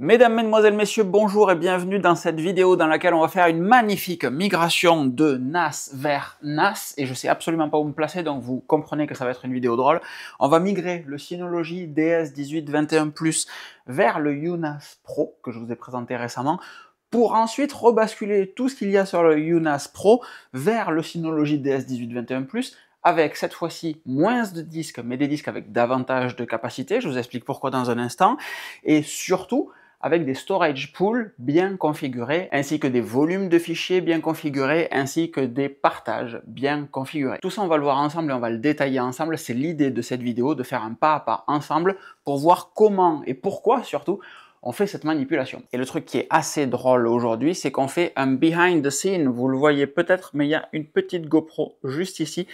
Mesdames, Mesdemoiselles, Messieurs, bonjour et bienvenue dans cette vidéo dans laquelle on va faire une magnifique migration de NAS vers NAS et je sais absolument pas où me placer donc vous comprenez que ça va être une vidéo drôle. On va migrer le Synology DS1821+ vers le UNAS Pro que je vous ai présenté récemment pour ensuite rebasculer tout ce qu'il y a sur le UNAS Pro vers le Synology DS1821+, avec cette fois-ci moins de disques, mais des disques avec davantage de capacité, je vous explique pourquoi dans un instant, et surtout avec des storage pools bien configurés, ainsi que des volumes de fichiers bien configurés, ainsi que des partages bien configurés. Tout ça, on va le voir ensemble et on va le détailler ensemble. C'est l'idée de cette vidéo, de faire un pas à pas ensemble pour voir comment et pourquoi surtout on fait cette manipulation. Et le truc qui est assez drôle aujourd'hui, c'est qu'on fait un behind the scene, vous le voyez peut-être, mais il y a une petite GoPro juste ici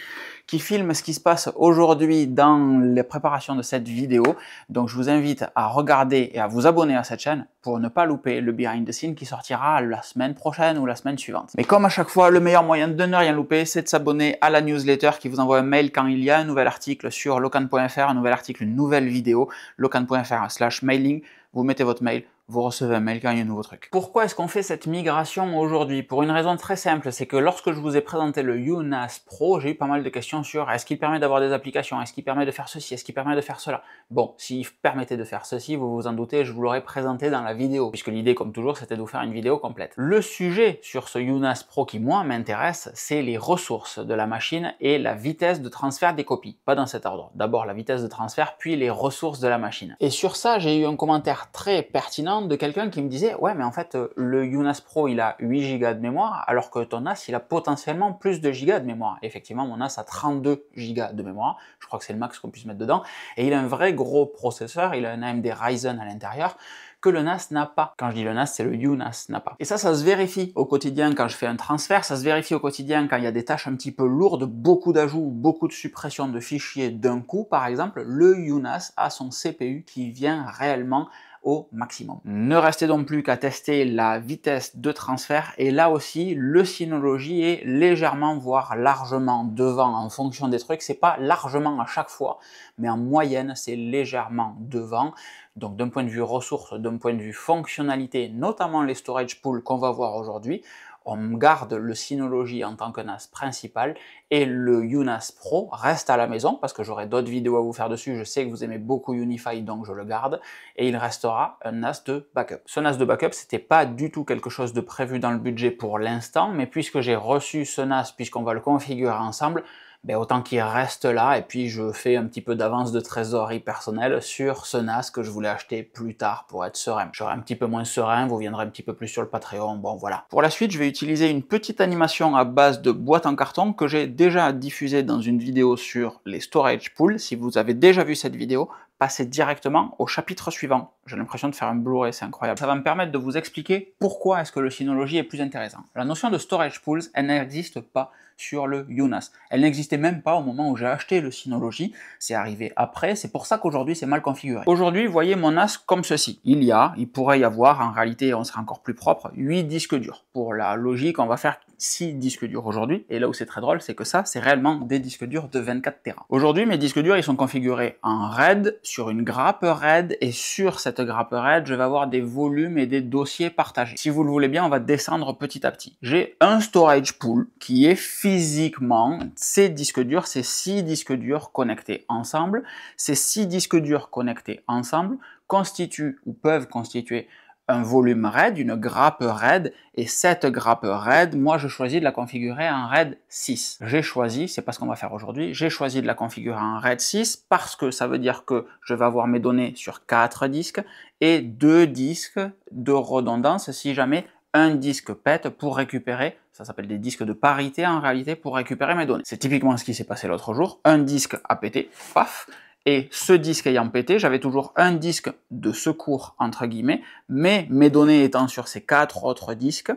qui filme ce qui se passe aujourd'hui dans les préparations de cette vidéo. Donc je vous invite à regarder et à vous abonner à cette chaîne pour ne pas louper le behind the scene qui sortira la semaine prochaine ou la semaine suivante. Mais comme à chaque fois, le meilleur moyen de ne rien louper, c'est de s'abonner à la newsletter qui vous envoie un mail quand il y a un nouvel article sur locan.fr, un nouvel article, une nouvelle vidéo, locan.fr/mailing. Vous mettez votre mail, vous recevez un mail quand il y a un nouveau truc. Pourquoi est-ce qu'on fait cette migration aujourd'hui? Pour une raison très simple, c'est que lorsque je vous ai présenté le UNAS Pro, j'ai eu pas mal de questions sur est-ce qu'il permet d'avoir des applications, est-ce qu'il permet de faire ceci, est-ce qu'il permet de faire cela. Bon, s'il permettait de faire ceci, vous vous en doutez, je vous l'aurais présenté dans la vidéo, puisque l'idée, comme toujours, c'était de vous faire une vidéo complète. Le sujet sur ce UNAS Pro qui, moi, m'intéresse, c'est les ressources de la machine et la vitesse de transfert des copies. Pas dans cet ordre. D'abord la vitesse de transfert, puis les ressources de la machine. Et sur ça, j'ai eu un commentaire très pertinent de quelqu'un qui me disait ouais mais en fait le UNAS Pro il a 8 Go de mémoire alors que ton NAS il a potentiellement plus de gigas de mémoire. Effectivement mon NAS a 32 Go de mémoire, je crois que c'est le max qu'on puisse mettre dedans, et il a un vrai gros processeur, il a un AMD Ryzen à l'intérieur que le NAS n'a pas. Quand je dis le NAS, c'est le UNAS n'a pas. Et ça se vérifie au quotidien quand je fais un transfert, ça se vérifie au quotidien quand il y a des tâches un petit peu lourdes, beaucoup d'ajouts, beaucoup de suppression de fichiers d'un coup, par exemple, le UNAS a son CPU qui vient réellement au maximum. Ne restez donc plus qu'à tester la vitesse de transfert et là aussi le Synology est légèrement voire largement devant en fonction des trucs, c'est pas largement à chaque fois mais en moyenne c'est légèrement devant. Donc d'un point de vue ressources, d'un point de vue fonctionnalité, notamment les storage pools qu'on va voir aujourd'hui, on garde le Synology en tant que NAS principal et le UNAS Pro reste à la maison parce que j'aurai d'autres vidéos à vous faire dessus, je sais que vous aimez beaucoup Unify donc je le garde et il restera un NAS de backup. Ce NAS de backup c'était pas du tout quelque chose de prévu dans le budget pour l'instant mais puisque j'ai reçu ce NAS, puisqu'on va le configurer ensemble, ben autant qu'il reste là et puis je fais un petit peu d'avance de trésorerie personnelle sur ce NAS que je voulais acheter plus tard pour être serein. Je serai un petit peu moins serein, vous viendrez un petit peu plus sur le Patreon, bon voilà. Pour la suite, je vais utiliser une petite animation à base de boîte en carton que j'ai déjà diffusée dans une vidéo sur les storage pools. Si vous avez déjà vu cette vidéo, passez directement au chapitre suivant. J'ai l'impression de faire un Blu-ray, c'est incroyable. Ça va me permettre de vous expliquer pourquoi est-ce que le Synology est plus intéressant. La notion de storage pools, elle n'existe pas sur le UNAS. Elle n'existait même pas au moment où j'ai acheté le Synology, c'est arrivé après, c'est pour ça qu'aujourd'hui c'est mal configuré. Aujourd'hui, voyez mon NAS comme ceci. Il pourrait y avoir, en réalité on sera encore plus propre, 8 disques durs. Pour la logique, on va faire 6 disques durs aujourd'hui, et là où c'est très drôle, c'est que ça, c'est réellement des disques durs de 24 Tera. Aujourd'hui, mes disques durs, ils sont configurés en RAID, sur une grappe RAID, et sur cette grappe RAID, je vais avoir des volumes et des dossiers partagés. Si vous le voulez bien, on va descendre petit à petit. J'ai un storage pool qui est physiquement, ces disques durs, ces 6 disques durs connectés ensemble. Ces 6 disques durs connectés ensemble constituent ou peuvent constituer un volume RAID, une grappe RAID, et cette grappe RAID, moi je choisis de la configurer en RAID 6. J'ai choisi, c'est pas ce qu'on va faire aujourd'hui, j'ai choisi de la configurer en RAID 6 parce que ça veut dire que je vais avoir mes données sur 4 disques et 2 disques de redondance si jamais un disque pète pour récupérer, ça s'appelle des disques de parité en réalité, pour récupérer mes données. C'est typiquement ce qui s'est passé l'autre jour, un disque a pété, paf, et ce disque ayant pété, j'avais toujours un disque de secours entre guillemets, mais mes données étant sur ces 4 autres disques,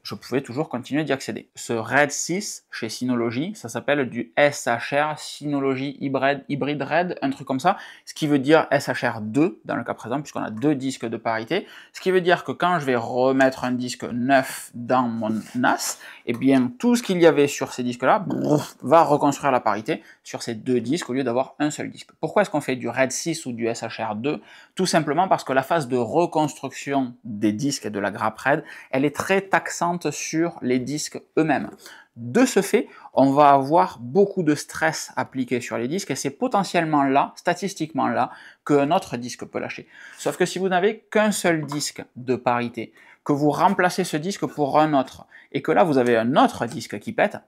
je pouvais toujours continuer d'y accéder. Ce RAID 6 chez Synology, ça s'appelle du SHR, Synology Hybrid RAID, un truc comme ça, ce qui veut dire SHR2 dans le cas présent, puisqu'on a 2 disques de parité, ce qui veut dire que quand je vais remettre un disque neuf dans mon NAS, eh bien tout ce qu'il y avait sur ces disques-là va reconstruire la parité sur ces 2 disques au lieu d'avoir un seul disque. Pourquoi est-ce qu'on fait du RAID 6 ou du SHR2? Tout simplement parce que la phase de reconstruction des disques et de la grappe RAID, elle est très taxante sur les disques eux-mêmes. De ce fait, on va avoir beaucoup de stress appliqué sur les disques et c'est potentiellement là, statistiquement là, qu'un autre disque peut lâcher. Sauf que si vous n'avez qu'un seul disque de parité, que vous remplacez ce disque pour un autre, et que là vous avez un autre disque qui pète,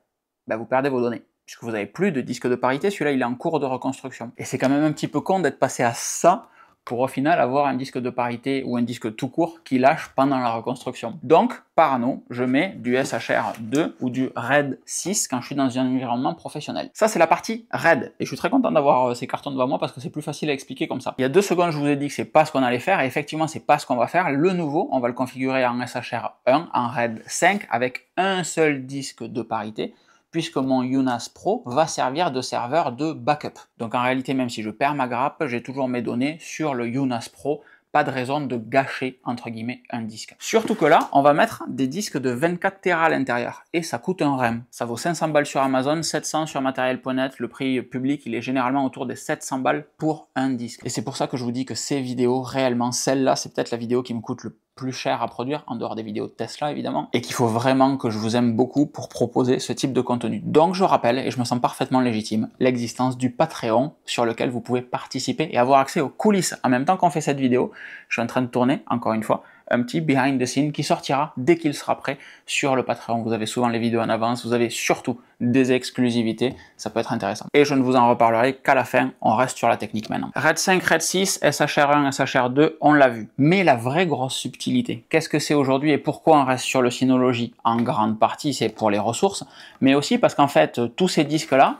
ben vous perdez vos données. Puisque vous n'avez plus de disque de parité, celui-là il est en cours de reconstruction. Et c'est quand même un petit peu con d'être passé à ça pour au final avoir un disque de parité ou un disque tout court qui lâche pendant la reconstruction. Donc, parano, je mets du SHR2 ou du RAID 6 quand je suis dans un environnement professionnel. Ça, c'est la partie RAID. Et je suis très content d'avoir ces cartons devant moi parce que c'est plus facile à expliquer comme ça. Il y a 2 secondes, je vous ai dit que c'est pas ce qu'on allait faire et effectivement, c'est pas ce qu'on va faire. Le nouveau, on va le configurer en SHR1, en RAID 5 avec un seul disque de parité, puisque mon UNAS Pro va servir de serveur de backup. Donc en réalité, même si je perds ma grappe, j'ai toujours mes données sur le UNAS Pro, pas de raison de gâcher, entre guillemets, un disque. Surtout que là, on va mettre des disques de 24 Tera à l'intérieur, et ça coûte un rein. Ça vaut 500 balles sur Amazon, 700 sur Material.net, le prix public, il est généralement autour des 700 balles pour un disque. Et c'est pour ça que je vous dis que ces vidéos, réellement, celle-là, c'est peut-être la vidéo qui me coûte le plus cher à produire, en dehors des vidéos de Tesla évidemment, et qu'il faut vraiment que je vous aime beaucoup pour proposer ce type de contenu. Donc je rappelle, et je me sens parfaitement légitime, l'existence du Patreon sur lequel vous pouvez participer et avoir accès aux coulisses. En même temps qu'on fait cette vidéo, je suis en train de tourner, encore une fois, un petit behind the scene qui sortira dès qu'il sera prêt sur le Patreon. Vous avez souvent les vidéos en avance, vous avez surtout des exclusivités, ça peut être intéressant. Et je ne vous en reparlerai qu'à la fin, on reste sur la technique maintenant. RAID 5, RAID 6, SHR1, SHR2, on l'a vu. Mais la vraie grosse subtilité, qu'est-ce que c'est aujourd'hui et pourquoi on reste sur le Synology? En grande partie, c'est pour les ressources, mais aussi parce qu'en fait, tous ces disques-là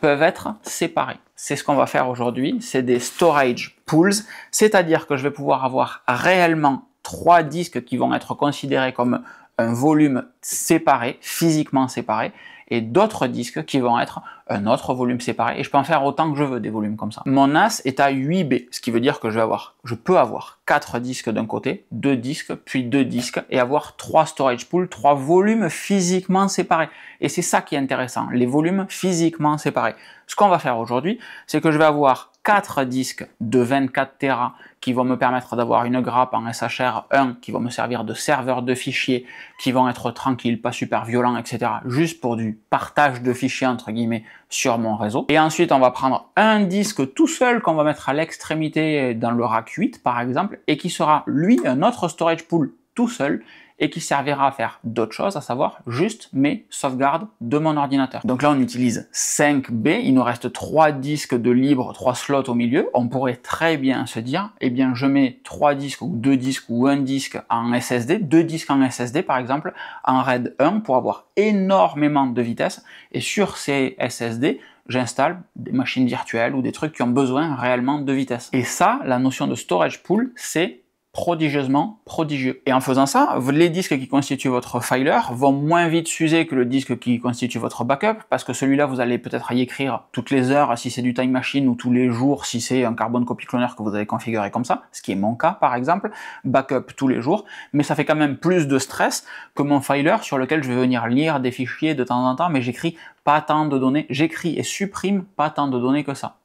peuvent être séparés. C'est ce qu'on va faire aujourd'hui, c'est des storage pools, c'est-à-dire que je vais pouvoir avoir réellement 3 disques qui vont être considérés comme un volume séparé, physiquement séparé, et d'autres disques qui vont être un autre volume séparé, et je peux en faire autant que je veux des volumes comme ça. Mon NAS est à 8B, ce qui veut dire que je peux avoir 4 disques d'un côté, 2 disques, puis 2 disques, et avoir 3 storage pools, 3 volumes physiquement séparés. Et c'est ça qui est intéressant, les volumes physiquement séparés. Ce qu'on va faire aujourd'hui, c'est que je vais avoir 4 disques de 24 Tera qui vont me permettre d'avoir une grappe en SHR1 qui vont me servir de serveur de fichiers, qui vont être tranquilles, pas super violents, etc. Juste pour du partage de fichiers entre guillemets sur mon réseau. Et ensuite, on va prendre un disque tout seul qu'on va mettre à l'extrémité dans le rack 8 par exemple, et qui sera lui un autre storage pool tout seul, et qui servira à faire d'autres choses, à savoir juste mes sauvegardes de mon ordinateur. Donc là, on utilise 5B, il nous reste 3 disques de libre, 3 slots au milieu. On pourrait très bien se dire, eh bien, je mets 3 disques ou 2 disques ou un disque en SSD, 2 disques en SSD par exemple, en RAID 1 pour avoir énormément de vitesse. Et sur ces SSD, j'installe des machines virtuelles ou des trucs qui ont besoin réellement de vitesse. Et ça, la notion de storage pool, c'est prodigieusement prodigieux. Et en faisant ça, les disques qui constituent votre filer vont moins vite s'user que le disque qui constitue votre backup, parce que celui-là, vous allez peut-être y écrire toutes les heures si c'est du Time Machine, ou tous les jours si c'est un Carbon Copy Cloner que vous avez configuré comme ça, ce qui est mon cas par exemple, backup tous les jours, mais ça fait quand même plus de stress que mon filer sur lequel je vais venir lire des fichiers de temps en temps, mais j'écris pas tant de données, j'écris et supprime pas tant de données que ça.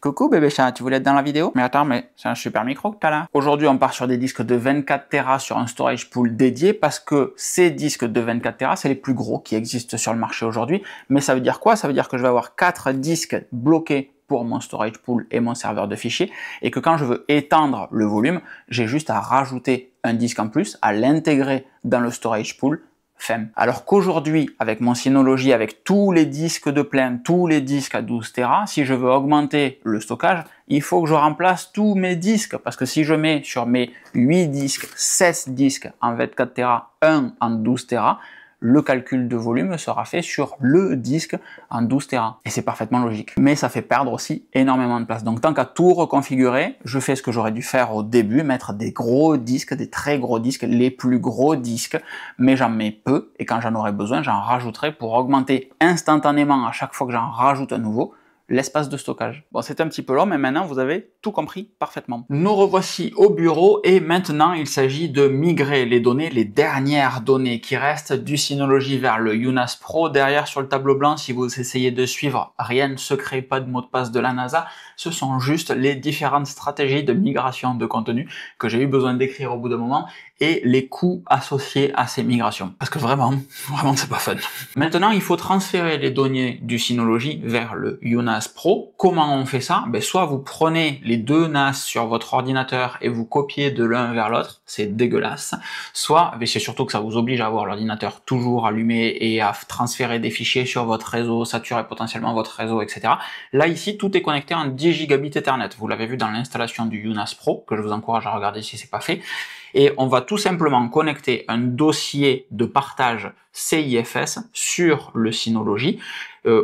Coucou bébé chat, tu voulais être dans la vidéo? Mais attends, mais c'est un super micro que t'as là. Aujourd'hui, on part sur des disques de 24 Tera sur un storage pool dédié parce que ces disques de 24 Tera, c'est les plus gros qui existent sur le marché aujourd'hui. Mais ça veut dire quoi? Ça veut dire que je vais avoir 4 disques bloqués pour mon storage pool et mon serveur de fichiers, et que quand je veux étendre le volume, j'ai juste à rajouter un disque en plus, à l'intégrer dans le storage pool, FEM. Alors qu'aujourd'hui, avec mon Synology, avec tous les disques de plein, tous les disques à 12 Tera, si je veux augmenter le stockage, il faut que je remplace tous mes disques, parce que si je mets sur mes 8 disques, 16 disques en 24 Tera, 1 en 12 Tera, le calcul de volume sera fait sur le disque en 12 Tera. Et c'est parfaitement logique. Mais ça fait perdre aussi énormément de place. Donc tant qu'à tout reconfigurer, je fais ce que j'aurais dû faire au début, mettre des gros disques, des très gros disques, les plus gros disques, mais j'en mets peu, et quand j'en aurai besoin, j'en rajouterai pour augmenter instantanément à chaque fois que j'en rajoute un nouveau, l'espace de stockage. Bon, c'est un petit peu long, mais maintenant vous avez tout compris parfaitement. Nous revoici au bureau et maintenant il s'agit de migrer les données, les dernières données qui restent du Synology vers le UNAS Pro. Derrière sur le tableau blanc, si vous essayez de suivre, rien de secret, pas de mot de passe de la NASA, ce sont juste les différentes stratégies de migration de contenu que j'ai eu besoin d'écrire au bout d'un moment et les coûts associés à ces migrations. Parce que vraiment c'est pas fun. Maintenant, il faut transférer les données du Synology vers le UNAS Pro. Comment on fait ça? Soit vous prenez les deux NAS sur votre ordinateur et vous copiez de l'un vers l'autre, c'est dégueulasse. Soit, c'est surtout que ça vous oblige à avoir l'ordinateur toujours allumé et à transférer des fichiers sur votre réseau, saturer potentiellement votre réseau, etc. Là, ici, tout est connecté en 10 gigabits Ethernet. Vous l'avez vu dans l'installation du UNAS Pro, que je vous encourage à regarder si c'est pas fait. Et on va tout simplement connecter un dossier de partage CIFS sur le Synology.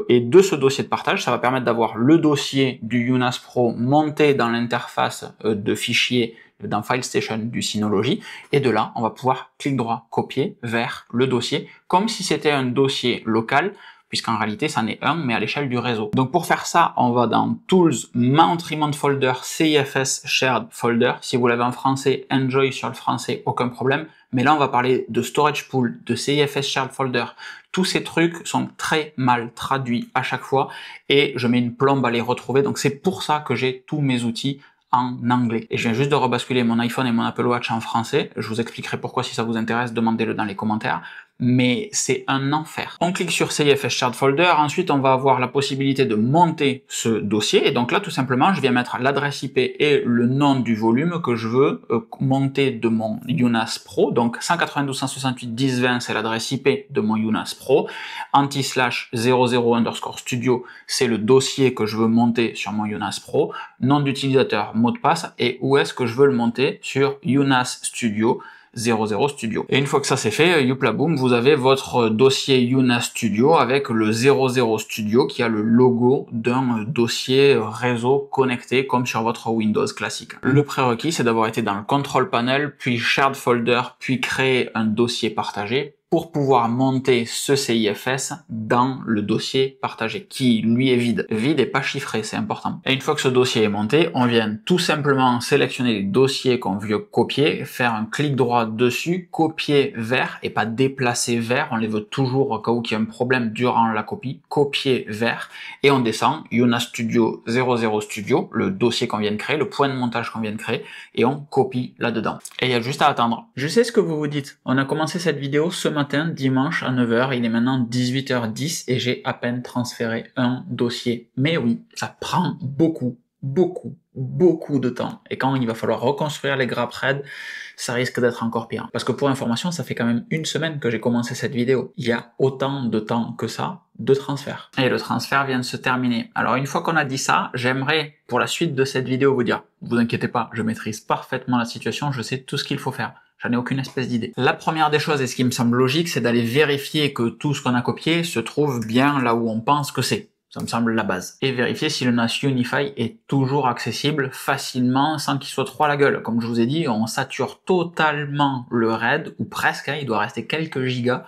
Et de ce dossier de partage, ça va permettre d'avoir le dossier du UNAS Pro monté dans l'interface de fichiers dans FileStation du Synology. Et de là, on va pouvoir clic droit, copier vers le dossier, comme si c'était un dossier local, puisqu'en réalité, ça n'est un, mais à l'échelle du réseau. Donc pour faire ça, on va dans Tools, Mount Remount Folder, CIFS Shared Folder. Si vous l'avez en français, enjoy sur le français, aucun problème. Mais là, on va parler de Storage Pool, de CIFS Shared Folder. Tous ces trucs sont très mal traduits à chaque fois et je mets une plombe à les retrouver. Donc c'est pour ça que j'ai tous mes outils en anglais. Et je viens juste de rebasculer mon iPhone et mon Apple Watch en français. Je vous expliquerai pourquoi si ça vous intéresse, demandez-le dans les commentaires. Mais c'est un enfer. On clique sur CIFS Shared Folder, ensuite on va avoir la possibilité de monter ce dossier, et donc là tout simplement je viens mettre l'adresse IP et le nom du volume que je veux monter de mon UNAS Pro, donc 192.168.10.20 c'est l'adresse IP de mon UNAS Pro, anti/00_studio c'est le dossier que je veux monter sur mon UNAS Pro, nom d'utilisateur, mot de passe, et où est-ce que je veux le monter sur UNAS Studio 00 Studio. Et une fois que ça c'est fait, youpla boum, vous avez votre dossier UNAS Studio avec le 00 Studio qui a le logo d'un dossier réseau connecté comme sur votre Windows classique. Le prérequis c'est d'avoir été dans le Control Panel, puis Shared Folder, puis créer un dossier partagé pour pouvoir monter ce CIFS dans le dossier partagé, qui lui est vide. Vide et pas chiffré, c'est important. Et une fois que ce dossier est monté, on vient tout simplement sélectionner les dossiers qu'on veut copier, faire un clic droit dessus, copier vers, et pas déplacer vers, on les veut toujours au cas où il y a un problème durant la copie, copier vers, et on descend, UNAS Studio 00 Studio, le dossier qu'on vient de créer, le point de montage qu'on vient de créer, et on copie là-dedans. Et il y a juste à attendre. Je sais ce que vous vous dites, on a commencé cette vidéo ce matin, dimanche à 9 h, il est maintenant 18 h 10 et j'ai à peine transféré un dossier. Mais oui, ça prend beaucoup de temps. Et quand il va falloir reconstruire les grappes RAID, ça risque d'être encore pire. Parce que pour information, ça fait quand même une semaine que j'ai commencé cette vidéo. Il y a autant de temps que ça de transfert. Et le transfert vient de se terminer. Alors une fois qu'on a dit ça, j'aimerais pour la suite de cette vidéo vous dire, vous inquiétez pas, je maîtrise parfaitement la situation, je sais tout ce qu'il faut faire. J'en ai aucune espèce d'idée. La première des choses, et ce qui me semble logique, c'est d'aller vérifier que tout ce qu'on a copié se trouve bien là où on pense que c'est. Ça me semble la base. Et vérifier si le NAS Unify est toujours accessible facilement sans qu'il soit trop à la gueule. Comme je vous ai dit, on sature totalement le RAID, ou presque, hein, il doit rester quelques gigas.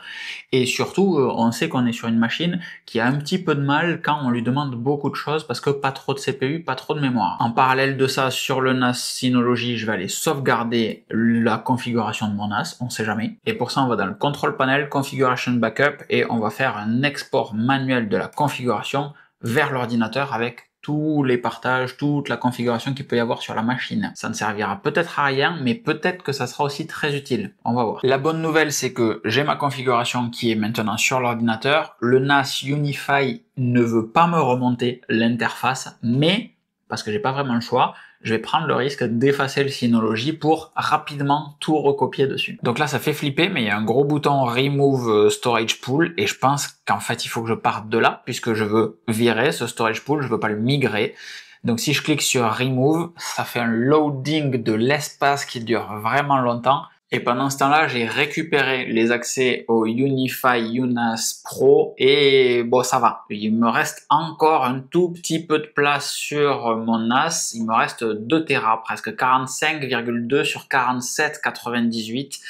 Et surtout, on sait qu'on est sur une machine qui a un petit peu de mal quand on lui demande beaucoup de choses parce que pas trop de CPU, pas trop de mémoire. En parallèle de ça, sur le NAS Synology, je vais aller sauvegarder la configuration de mon NAS, on sait jamais. Et pour ça, on va dans le Control Panel, Configuration Backup, et on va faire un export manuel de la configuration vers l'ordinateur avec tous les partages, toute la configuration qu'il peut y avoir sur la machine. Ça ne servira peut-être à rien, mais peut-être que ça sera aussi très utile. On va voir. La bonne nouvelle, c'est que j'ai ma configuration qui est maintenant sur l'ordinateur. Le NAS Unify ne veut pas me remonter l'interface, mais, parce que j'ai pas vraiment le choix, je vais prendre le risque d'effacer le Synology pour rapidement tout recopier dessus. Donc là, ça fait flipper, mais il y a un gros bouton Remove Storage Pool, et je pense qu'en fait, il faut que je parte de là, puisque je veux virer ce Storage Pool, je veux pas le migrer. Donc si je clique sur Remove, ça fait un loading de l'espace qui dure vraiment longtemps. Et pendant ce temps-là, j'ai récupéré les accès au UniFi UNAS Pro et bon, ça va. Il me reste encore un tout petit peu de place sur mon NAS. Il me reste 2 Tera, presque 45,2 sur 47,98,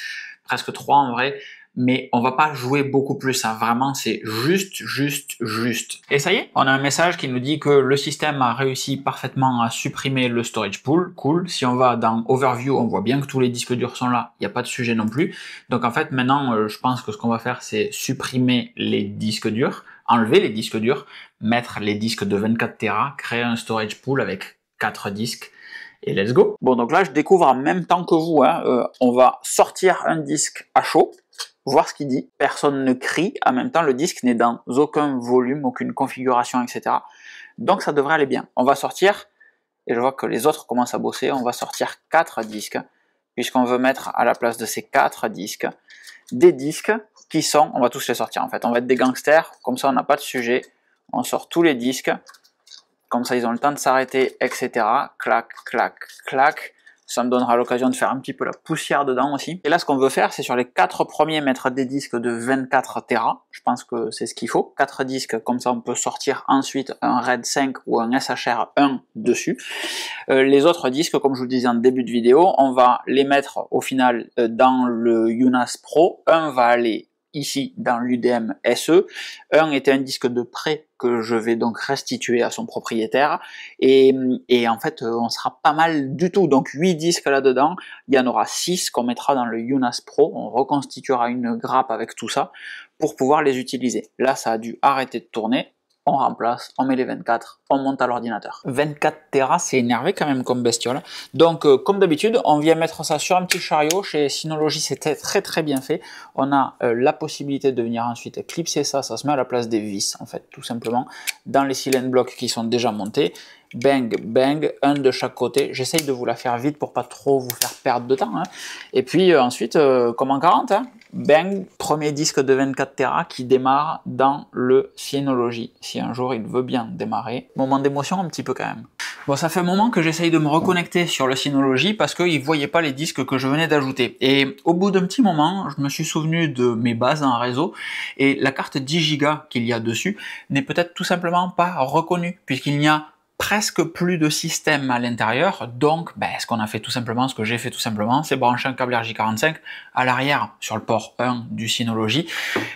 presque 3 en vrai. Mais on va pas jouer beaucoup plus, hein. Vraiment, c'est juste. Et ça y est, on a un message qui nous dit que le système a réussi parfaitement à supprimer le storage pool. Cool. Si on va dans Overview, on voit bien que tous les disques durs sont là. Il n'y a pas de sujet non plus. Donc en fait, maintenant, je pense que ce qu'on va faire, c'est supprimer les disques durs, enlever les disques durs, mettre les disques de 24 Tera, créer un storage pool avec 4 disques. Et let's go. Bon, donc là, je découvre en même temps que vous, hein, on va sortir un disque à chaud, voir ce qu'il dit. Personne ne crie. En même temps, le disque n'est dans aucun volume, aucune configuration, etc. Donc, ça devrait aller bien. On va sortir, et je vois que les autres commencent à bosser, on va sortir 4 disques, puisqu'on veut mettre à la place de ces 4 disques, des disques qui sont, on va tous les sortir en fait, on va être des gangsters, comme ça on n'a pas de sujet, on sort tous les disques, comme ça ils ont le temps de s'arrêter, etc. Clac, clac, clac. Ça me donnera l'occasion de faire un petit peu la poussière dedans aussi. Et là, ce qu'on veut faire, c'est sur les 4 premiers mettre des disques de 24 Tera. Je pense que c'est ce qu'il faut. 4 disques, comme ça on peut sortir ensuite un RAID 5 ou un SHR 1 dessus. Les autres disques, comme je vous le disais en début de vidéo, on va les mettre au final dans le UNAS Pro. Un va aller ici dans l'UDM SE. Un était un disque de prêt que je vais donc restituer à son propriétaire et en fait on sera pas mal du tout, donc 8 disques là-dedans, il y en aura 6 qu'on mettra dans le UNAS Pro, on reconstituera une grappe avec tout ça pour pouvoir les utiliser. Là ça a dû arrêter de tourner, on remplace, on met les 24, on monte à l'ordinateur. 24 Tera, c'est énervé quand même comme bestiole. Donc comme d'habitude, on vient mettre ça sur un petit chariot. Chez Synology, c'était très bien fait. On a la possibilité de venir ensuite clipser ça, ça se met à la place des vis en fait, tout simplement, dans les silent blocks qui sont déjà montés. Bang, bang, un de chaque côté. J'essaye de vous la faire vite pour pas trop vous faire perdre de temps, hein. Et puis ensuite, comme en 40, hein, bang, premier disque de 24 Tera qui démarre dans le Synology. Si un jour il veut bien démarrer. Moment d'émotion un petit peu quand même. Bon, ça fait un moment que j'essaye de me reconnecter sur le Synology parce qu'il ne voyait pas les disques que je venais d'ajouter. Et au bout d'un petit moment, je me suis souvenu de mes bases en réseau et la carte 10 Go qu'il y a dessus n'est peut-être tout simplement pas reconnue puisqu'il n'y a presque plus de système à l'intérieur, donc ce qu'on a fait tout simplement, ce que j'ai fait tout simplement, c'est brancher un câble RJ45 à l'arrière sur le port 1 du Synology,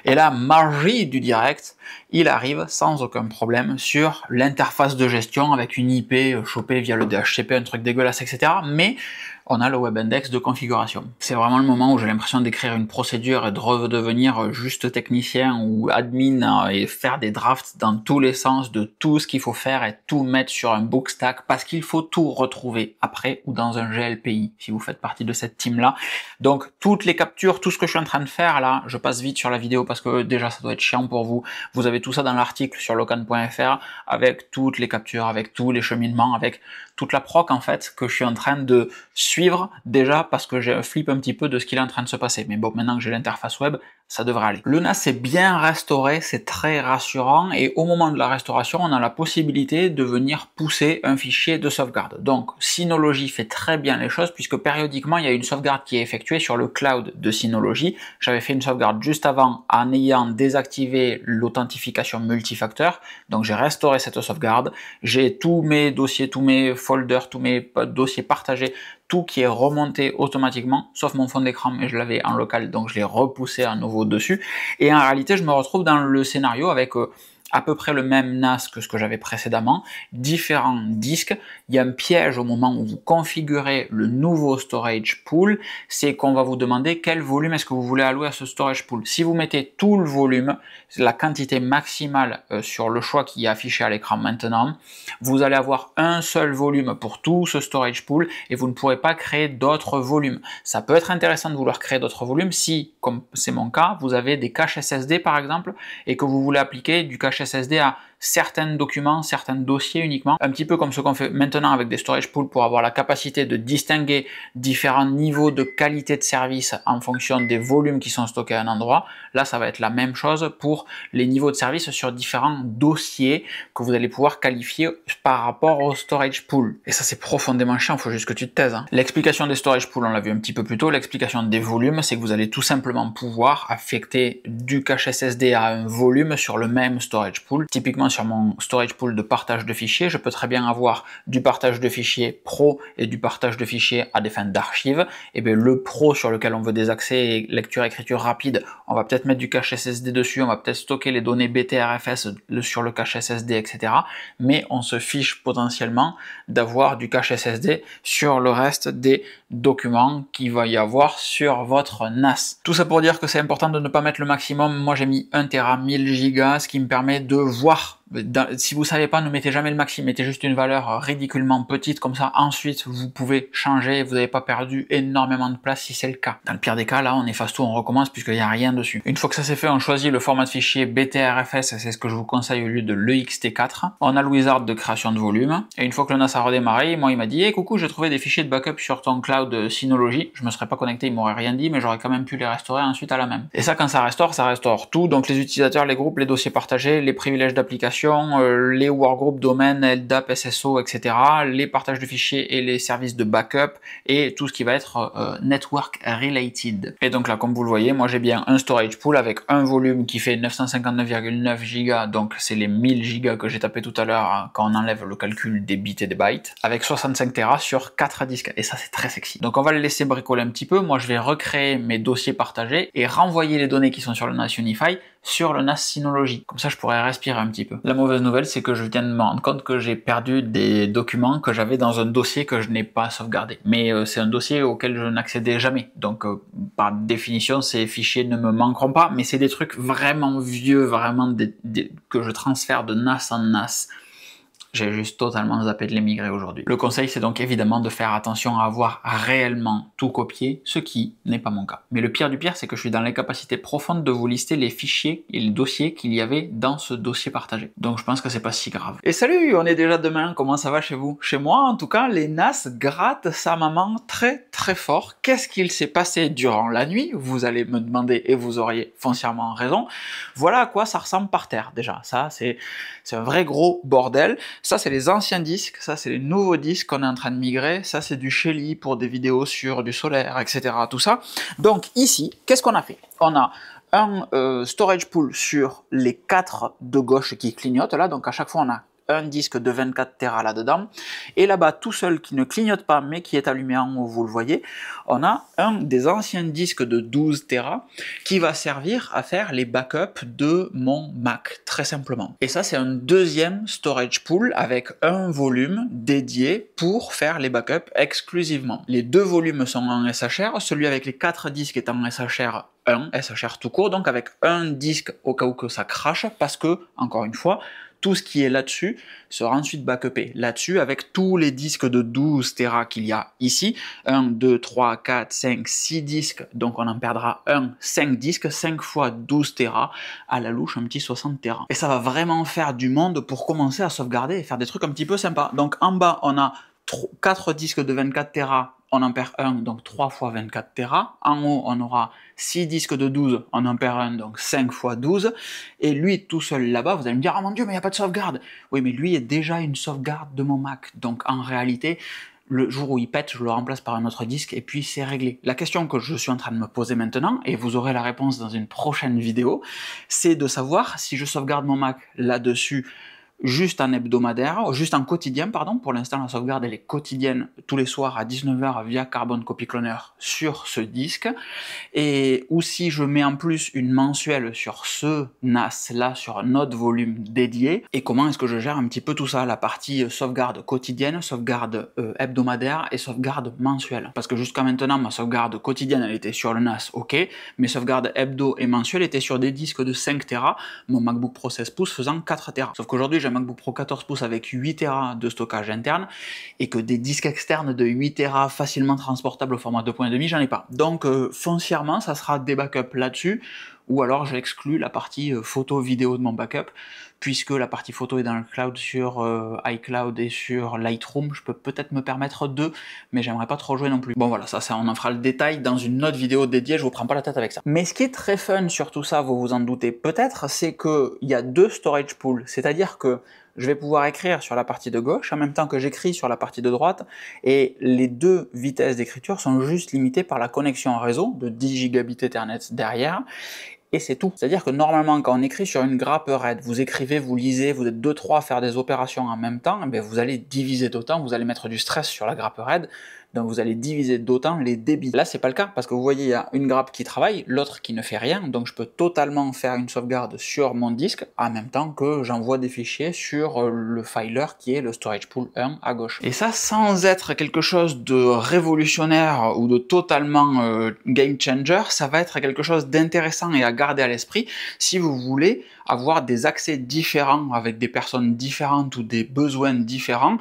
et là, Margie du direct, il arrive sans aucun problème sur l'interface de gestion avec une IP chopée via le DHCP, un truc dégueulasse, etc. Mais on a le web index de configuration. C'est vraiment le moment où j'ai l'impression d'écrire une procédure et de redevenir juste technicien ou admin et faire des drafts dans tous les sens de tout ce qu'il faut faire et tout mettre sur un bookstack parce qu'il faut tout retrouver après ou dans un GLPI si vous faites partie de cette team là. Donc toutes les captures, tout ce que je suis en train de faire là, je passe vite sur la vidéo parce que déjà ça doit être chiant pour vous. Vous avez tout ça dans l'article sur locan.fr avec toutes les captures, avec tous les cheminements, avec toute la proc en fait que je suis en train de suivre déjà parce que j'ai un flip un petit peu de ce qu'il est en train de se passer. Mais bon, maintenant que j'ai l'interface web, ça devrait aller. Le NAS est bien restauré, c'est très rassurant et au moment de la restauration, on a la possibilité de venir pousser un fichier de sauvegarde. Donc Synology fait très bien les choses puisque périodiquement, il y a une sauvegarde qui est effectuée sur le cloud de Synology. J'avais fait une sauvegarde juste avant en ayant désactivé l'authentification multifacteur. Donc j'ai restauré cette sauvegarde, j'ai tous mes dossiers, tous mes folders, tous mes dossiers partagés, tout qui est remonté automatiquement, sauf mon fond d'écran, mais je l'avais en local, donc je l'ai repoussé à nouveau dessus. Et en réalité, je me retrouve dans le scénario avec à peu près le même NAS que ce que j'avais précédemment, différents disques. Il y a un piège au moment où vous configurez le nouveau storage pool, c'est qu'on va vous demander quel volume est-ce que vous voulez allouer à ce storage pool. Si vous mettez tout le volume, la quantité maximale sur le choix qui est affiché à l'écran maintenant, vous allez avoir un seul volume pour tout ce storage pool et vous ne pourrez pas créer d'autres volumes. Ça peut être intéressant de vouloir créer d'autres volumes si, comme c'est mon cas, vous avez des caches SSD par exemple et que vous voulez appliquer du cache SSD à certains documents, certains dossiers uniquement, un petit peu comme ce qu'on fait maintenant avec des storage pools pour avoir la capacité de distinguer différents niveaux de qualité de service en fonction des volumes qui sont stockés à un endroit. Là, ça va être la même chose pour les niveaux de service sur différents dossiers que vous allez pouvoir qualifier par rapport au storage pool. Et ça, c'est profondément chiant, il faut juste que tu te taises. L'explication des storage pools, on l'a vu un petit peu plus tôt. L'explication des volumes, c'est que vous allez tout simplement pouvoir affecter du cache SSD à un volume sur le même storage pool. Typiquement, sur mon storage pool de partage de fichiers, je peux très bien avoir du partage de fichiers pro et du partage de fichiers à des fins d'archives. Et bien le pro sur lequel on veut des accès lecture-écriture rapide, on va peut-être mettre du cache SSD dessus, on va peut-être stocker les données BTRFS sur le cache SSD, etc. Mais on se fiche potentiellement d'avoir du cache SSD sur le reste des documents qu'il va y avoir sur votre NAS. Tout ça pour dire que c'est important de ne pas mettre le maximum. Moi j'ai mis 1 Tera 1000 Go, ce qui me permet de voir. Si vous savez pas, ne mettez jamais le maxi, mettez juste une valeur ridiculement petite, comme ça ensuite vous pouvez changer, vous n'avez pas perdu énormément de place si c'est le cas. Dans le pire des cas, là on efface tout, on recommence puisqu'il n'y a rien dessus. Une fois que ça c'est fait, on choisit le format de fichier BTRFS, c'est ce que je vous conseille au lieu de l'EXT4. On a le wizard de création de volume, et une fois que le NAS a redémarré, moi il m'a dit hey, coucou, j'ai trouvé des fichiers de backup sur ton cloud Synology. Je me serais pas connecté, il m'aurait rien dit, mais j'aurais quand même pu les restaurer ensuite à la même. Et ça, quand ça restaure tout, donc les utilisateurs, les groupes, les dossiers partagés, les privilèges d'application, les workgroups, domaines, LDAP, SSO, etc., les partages de fichiers et les services de backup et tout ce qui va être network related. Et donc là, comme vous le voyez, moi j'ai bien un storage pool avec un volume qui fait 959,9 Go, donc c'est les 1000 Go que j'ai tapé tout à l'heure hein, quand on enlève le calcul des bits et des bytes, avec 65 Tera sur 4 disques. Et ça, c'est très sexy. Donc on va le laisser bricoler un petit peu. Moi, je vais recréer mes dossiers partagés et renvoyer les données qui sont sur le NAS Unify sur le NAS Synology. Comme ça, je pourrais respirer un petit peu. La mauvaise nouvelle, c'est que je viens de me rendre compte que j'ai perdu des documents que j'avais dans un dossier que je n'ai pas sauvegardé. Mais c'est un dossier auquel je n'accédais jamais. Donc, par définition, ces fichiers ne me manqueront pas. Mais c'est des trucs vraiment vieux, vraiment que je transfère de NAS en NAS. J'ai juste totalement zappé de les migrer aujourd'hui. Le conseil, c'est donc évidemment de faire attention à avoir réellement tout copié, ce qui n'est pas mon cas. Mais le pire du pire, c'est que je suis dans l'incapacité profonde de vous lister les fichiers et les dossiers qu'il y avait dans ce dossier partagé. Donc je pense que c'est pas si grave. Et salut, on est déjà demain, comment ça va chez vous? Chez moi, en tout cas, les NAS grattent sa maman très très fort. Qu'est-ce qu'il s'est passé durant la nuit? Vous allez me demander et vous auriez foncièrement raison. Voilà à quoi ça ressemble par terre déjà. Ça, c'est un vrai gros bordel. Ça, c'est les anciens disques, ça, c'est les nouveaux disques qu'on est en train de migrer, ça, c'est du Shelly pour des vidéos sur du solaire, etc., tout ça. Donc ici, qu'est-ce qu'on a fait? On a un storage pool sur les 4 de gauche qui clignotent, là, donc à chaque fois, on a un disque de 24 Tera là-dedans, et là-bas, tout seul, qui ne clignote pas, mais qui est allumé en haut, vous le voyez, on a un des anciens disques de 12 Tera qui va servir à faire les backups de mon Mac, très simplement. Et ça, c'est un deuxième storage pool avec un volume dédié pour faire les backups exclusivement. Les deux volumes sont en SHR, celui avec les 4 disques est en SHR 1, SHR tout court, donc avec un disque au cas où que ça crache, parce que, encore une fois, tout ce qui est là-dessus sera ensuite backupé là-dessus avec tous les disques de 12 Tera qu'il y a ici. 1, 2, 3, 4, 5, 6 disques, donc on en perdra 5 disques, 5 fois 12 Tera, à la louche un petit 60 Tera. Et ça va vraiment faire du monde pour commencer à sauvegarder et faire des trucs un petit peu sympas. Donc en bas, on a 4 disques de 24 Tera, on en perd 1, donc 3 fois 24 Tera. En haut, on aura 6 disques de 12, on en perd 1, donc 5 fois 12. Et lui, tout seul là-bas, vous allez me dire « Ah mon Dieu, mais il n'y a pas de sauvegarde !» Oui, mais lui est déjà une sauvegarde de mon Mac. Donc en réalité, le jour où il pète, je le remplace par un autre disque et puis c'est réglé. La question que je suis en train de me poser maintenant, et vous aurez la réponse dans une prochaine vidéo, c'est de savoir si je sauvegarde mon Mac là-dessus juste en hebdomadaire, juste en quotidien, pardon. Pour l'instant, la sauvegarde, elle est quotidienne tous les soirs à 19 h via Carbon Copy Cloner sur ce disque. Et ou si je mets en plus une mensuelle sur ce NAS-là, sur un autre volume dédié, et comment est-ce que je gère un petit peu tout ça, la partie sauvegarde quotidienne, sauvegarde hebdomadaire et sauvegarde mensuelle. Parce que jusqu'à maintenant, ma sauvegarde quotidienne, elle était sur le NAS, ok, mes sauvegardes hebdo et mensuelles étaient sur des disques de 5 Tera, mon MacBook Pro 16 pouces faisant 4 Tera. Sauf qu'aujourd'hui, j'ai un MacBook Pro 14 pouces avec 8 Tera de stockage interne, et que des disques externes de 8 Tera facilement transportables au format 2.5, j'en ai pas. Donc foncièrement, ça sera des backups là-dessus, ou alors j'exclus la partie photo vidéo de mon backup, puisque la partie photo est dans le cloud sur iCloud et sur Lightroom. Je peux peut-être me permettre deux, mais j'aimerais pas trop jouer non plus. Bon voilà, ça on en fera le détail dans une autre vidéo dédiée, je vous prends pas la tête avec ça. Mais ce qui est très fun sur tout ça, vous vous en doutez peut-être, c'est qu'il y a deux storage pools, c'est-à-dire que je vais pouvoir écrire sur la partie de gauche en même temps que j'écris sur la partie de droite, et les deux vitesses d'écriture sont juste limitées par la connexion en réseau de 10 gigabits Ethernet derrière. Et c'est tout. C'est-à-dire que normalement, quand on écrit sur une grappe RAID, vous écrivez, vous lisez, vous êtes 2-3 à faire des opérations en même temps, eh vous allez diviser d'autant, vous allez mettre du stress sur la grappe RAID, donc vous allez diviser d'autant les débits. Là, c'est pas le cas, parce que vous voyez, il y a une grappe qui travaille, l'autre qui ne fait rien, donc je peux totalement faire une sauvegarde sur mon disque, en même temps que j'envoie des fichiers sur le filer qui est le storage pool 1 à gauche. Et ça, sans être quelque chose de révolutionnaire ou de totalement game changer, ça va être quelque chose d'intéressant et à garder à l'esprit si vous voulez avoir des accès différents avec des personnes différentes ou des besoins différents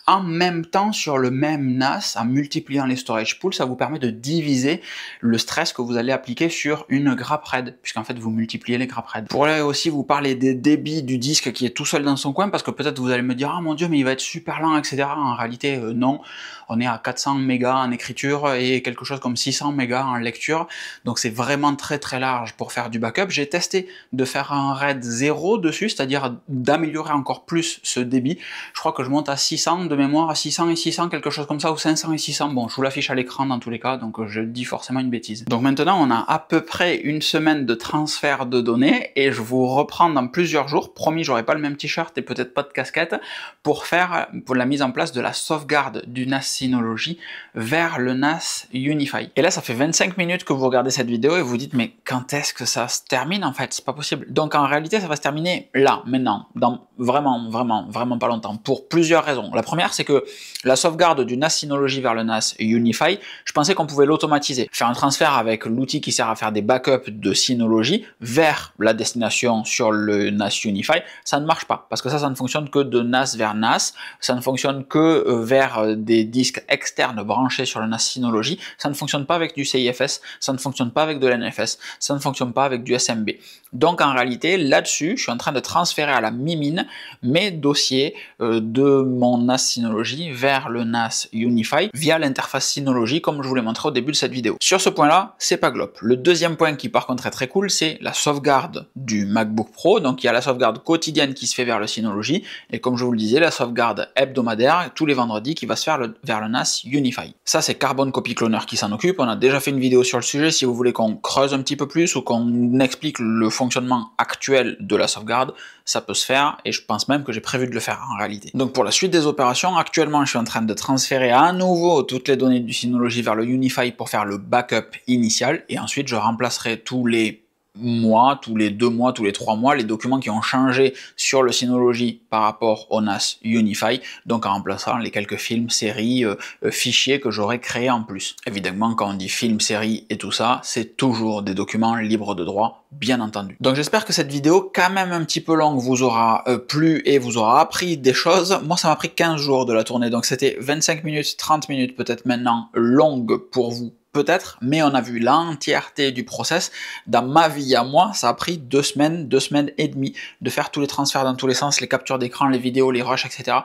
en même temps sur le même NAS. En multipliant les storage pools, ça vous permet de diviser le stress que vous allez appliquer sur une grappe RAID, puisqu'en fait vous multipliez les grappes RAID. Pour là aussi vous parler des débits du disque qui est tout seul dans son coin, parce que peut-être vous allez me dire « Ah mon dieu, mais il va être super lent, etc. » En réalité, non. On est à 400 mégas en écriture et quelque chose comme 600 mégas en lecture, donc c'est vraiment très très large pour faire du backup. J'ai testé de faire un RAID 0 dessus, c'est-à-dire d'améliorer encore plus ce débit. Je crois que je monte à 600 de mémoire, à 600 et 600, quelque chose comme ça, ou 500 et 600. Bon, je vous l'affiche à l'écran dans tous les cas, donc je dis forcément une bêtise. Donc maintenant, on a à peu près une semaine de transfert de données et je vous reprends dans plusieurs jours. Promis, j'aurai pas le même t-shirt et peut-être pas de casquette pour la mise en place de la sauvegarde du NAS Synology vers le NAS UniFi. Et là, ça fait 25 minutes que vous regardez cette vidéo et vous dites, mais quand est-ce que ça se termine en fait? C'est pas possible. Donc en réalité, ça va se terminer là, maintenant, dans vraiment pas longtemps, pour plusieurs raisons. La première, c'est que la sauvegarde du NAS Synology vers le NAS UniFi, je pensais qu'on pouvait l'automatiser. Faire un transfert avec l'outil qui sert à faire des backups de Synology vers la destination sur le NAS UniFi, ça ne marche pas, parce que ça ne fonctionne que de NAS vers NAS, ça ne fonctionne que vers des disques externes branchés sur le NAS Synology, ça ne fonctionne pas avec du CIFS, ça ne fonctionne pas avec de l'NFS, ça ne fonctionne pas avec du SMB. Donc en réalité, là-dessus, je suis en train de transférer à la mimine mes dossiers de mon NAS Synology vers le NAS UniFi via l'interface Synology, comme je vous l'ai montré au début de cette vidéo. Sur ce point-là, c'est pas glop. Le deuxième point qui par contre est très cool, c'est la sauvegarde du MacBook Pro. Donc il y a la sauvegarde quotidienne qui se fait vers le Synology, et comme je vous le disais, la sauvegarde hebdomadaire tous les vendredis qui va se faire vers le NAS UniFi. Ça, c'est Carbon Copy Cloner qui s'en occupe. On a déjà fait une vidéo sur le sujet. Si vous voulez qu'on creuse un petit peu plus ou qu'on explique le fonctionnement actuel de la sauvegarde, ça peut se faire, et je pense même que j'ai prévu de le faire en réalité. Donc pour la suite des opérations, actuellement je suis en train de transférer à nouveau toutes les données du Synology vers le UniFi pour faire le backup initial, et ensuite je remplacerai tous les mois, tous les 2 mois, tous les 3 mois, les documents qui ont changé sur le Synology par rapport au NAS UniFi, donc en remplaçant les quelques films, séries, fichiers que j'aurais créés en plus. Évidemment, quand on dit film, série et tout ça, c'est toujours des documents libres de droit, bien entendu. Donc j'espère que cette vidéo, quand même un petit peu longue, vous aura plu et vous aura appris des choses. Moi, ça m'a pris 15 jours de la tournée, donc c'était 25 minutes, 30 minutes peut-être maintenant longue pour vous, peut-être, mais on a vu l'entièreté du process. Dans ma vie à moi, ça a pris 2 semaines et demie de faire tous les transferts dans tous les sens, les captures d'écran, les vidéos, les rushs, etc.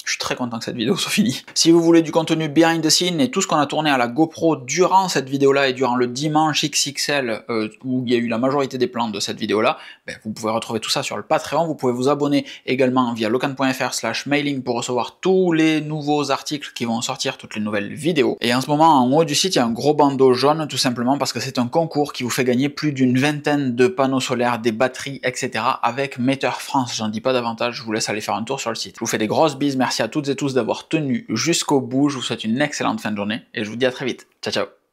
Je suis très content que cette vidéo soit finie. Si vous voulez du contenu behind the scene et tout ce qu'on a tourné à la GoPro durant cette vidéo-là et durant le dimanche XXL où il y a eu la majorité des plans de cette vidéo-là, vous pouvez retrouver tout ça sur le Patreon. Vous pouvez vous abonner également via locan.fr/mailing pour recevoir tous les nouveaux articles qui vont sortir, toutes les nouvelles vidéos. Et en ce moment, en haut du site, il y a un gros bandeau jaune, tout simplement parce que c'est un concours qui vous fait gagner plus d'une vingtaine de panneaux solaires, des batteries, etc. avec Meter France. J'en dis pas davantage, je vous laisse aller faire un tour sur le site. Je vous fais des grosses bises, merci à toutes et tous d'avoir tenu jusqu'au bout, je vous souhaite une excellente fin de journée et je vous dis à très vite. Ciao ciao.